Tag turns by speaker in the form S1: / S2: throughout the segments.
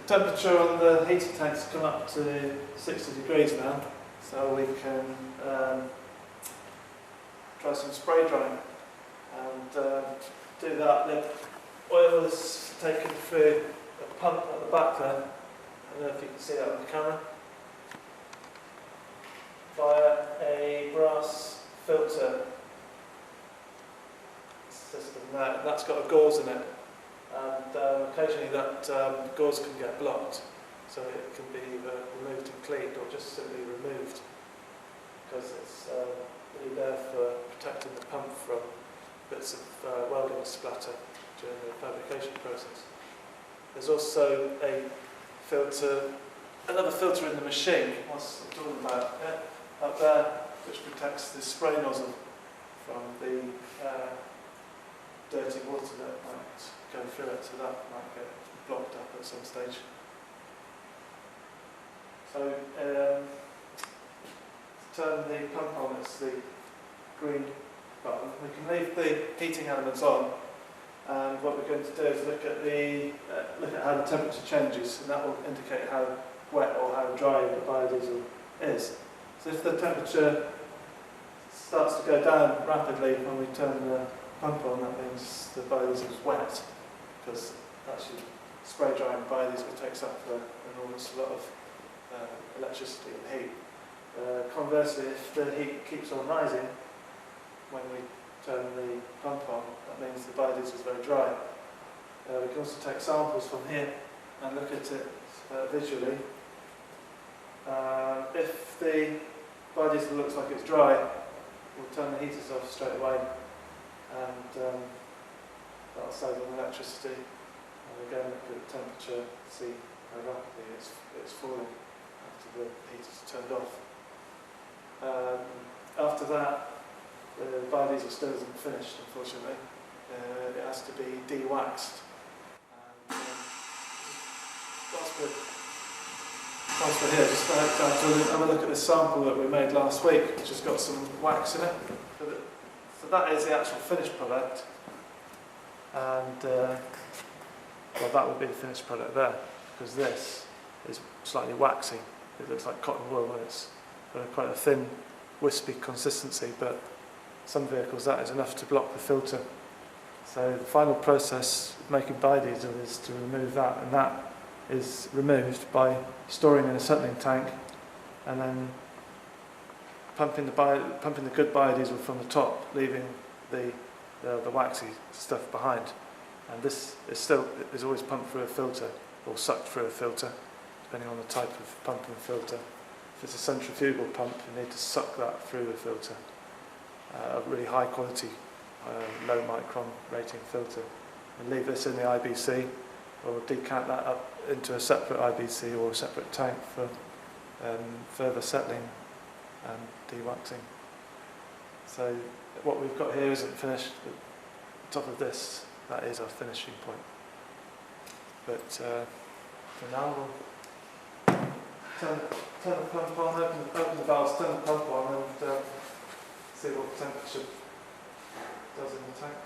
S1: temperature on the heating tank's come up to 60 degrees now, so we can try some spray drying. And to do that, the oil is taken through a pump at the back there. I don't know if you can see that on the camera. Via a brass filter system there, and that's got a gauze in it. And occasionally that gauze can get blocked, so it can be either removed and cleaned or just simply removed, because it's really there for protecting the pump from bits of welding splatter during the fabrication process. There's also a filter, another filter in the machine, what's I'm talking about, up there, which protects the spray nozzle from the dirty water that might go through it, so that might get blocked up at some stage. So, to turn the pump on, it's the green button. We can leave the heating elements on, and what we're going to do is look at how the temperature changes, and that will indicate how wet or how dry the biodiesel is. So if the temperature starts to go down rapidly when we turn the pump on, that means the biodiesel is wet, because actually spray drying biodiesel takes up an enormous lot of electricity and heat. Conversely, if the heat keeps on rising when we turn the pump on, that means the biodiesel is very dry. We can also take samples from here and look at it visually. If the biodiesel looks like it's dry, we'll turn the heaters off straight away, and that'll save on electricity. And again, look at the temperature, see how rapidly it's falling after the heaters are turned off. After that, the biodiesel still isn't finished, unfortunately. It has to be de-waxed. Whilst we're here, just have a look at this sample that we made last week, which has got some wax in it. So that is the actual finished product, and well, that would be the finished product there, because this is slightly waxy. It looks like cotton wool, and it's got quite a thin, wispy consistency, but some vehicles that is enough to block the filter. So the final process of making biodiesel is to remove that, and that is removed by storing in a settling tank and then pumping the good biodiesel from the top, leaving the waxy stuff behind. And this is always pumped through a filter, or sucked through a filter, depending on the type of pump and filter. If it's a centrifugal pump, you need to suck that through the filter. A really high quality, low micron rating filter. And leave this in the IBC, or decant that up into a separate IBC or a separate tank for further settling and de-waxing. So what we've got here isn't finished, but on top of this, that is our finishing point. But for now, we'll turn the pump on, open the valves, turn the pump on, and see what the temperature does in the tank.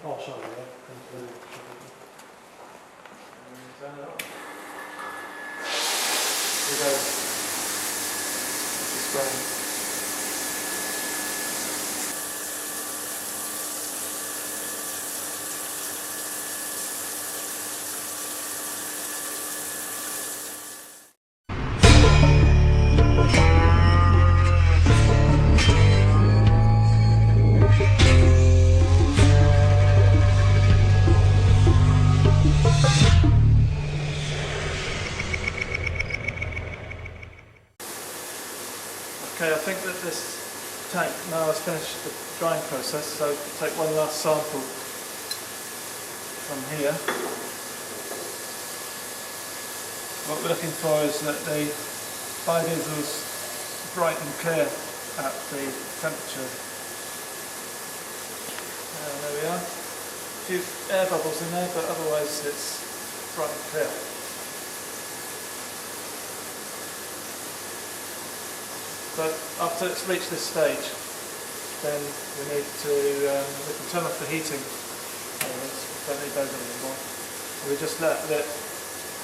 S2: Oh, sorry, yeah.
S1: Turn it on. Here goes. This is spraying. Okay, I think that this tank now has finished the drying process, so we'll take one last sample from here. What we're looking for is that the biodiesel is bright and clear at the temperature. There we are. A few air bubbles in there, but otherwise it's bright and clear. So after it's reached this stage, then we need to we can turn off the heating elements. We don't need those anymore. And we just let it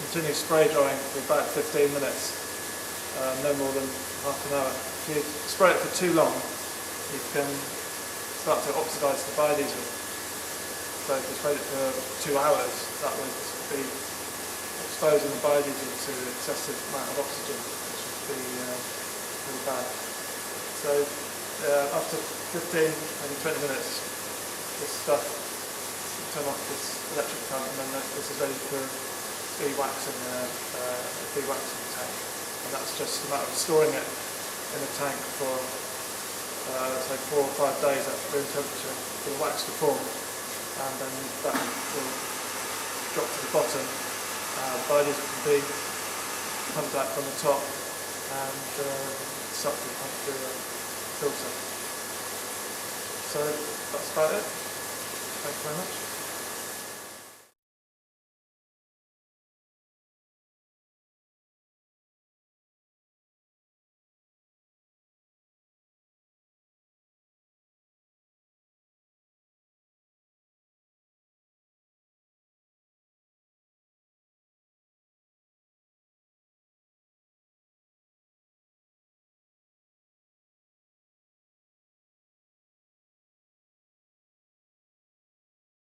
S1: continue spray drying for about 15 minutes, no more than half an hour. If you spray it for too long, you can start to oxidise the biodiesel. So if you spray it for 2 hours, that would be exposing the biodiesel to excessive amount of oxygen, which would be really bad. So after 15, maybe 20 minutes, this stuff, turn off this electric pump, and then this is ready for de-waxing tank. And that's just a matter of storing it in a tank for say 4 or 5 days at room temperature for the wax to form, and then that will drop to the bottom. Biodiesel can be pumped out from the top and sucked and pumped through a filter. So that's about it. Thank you very much.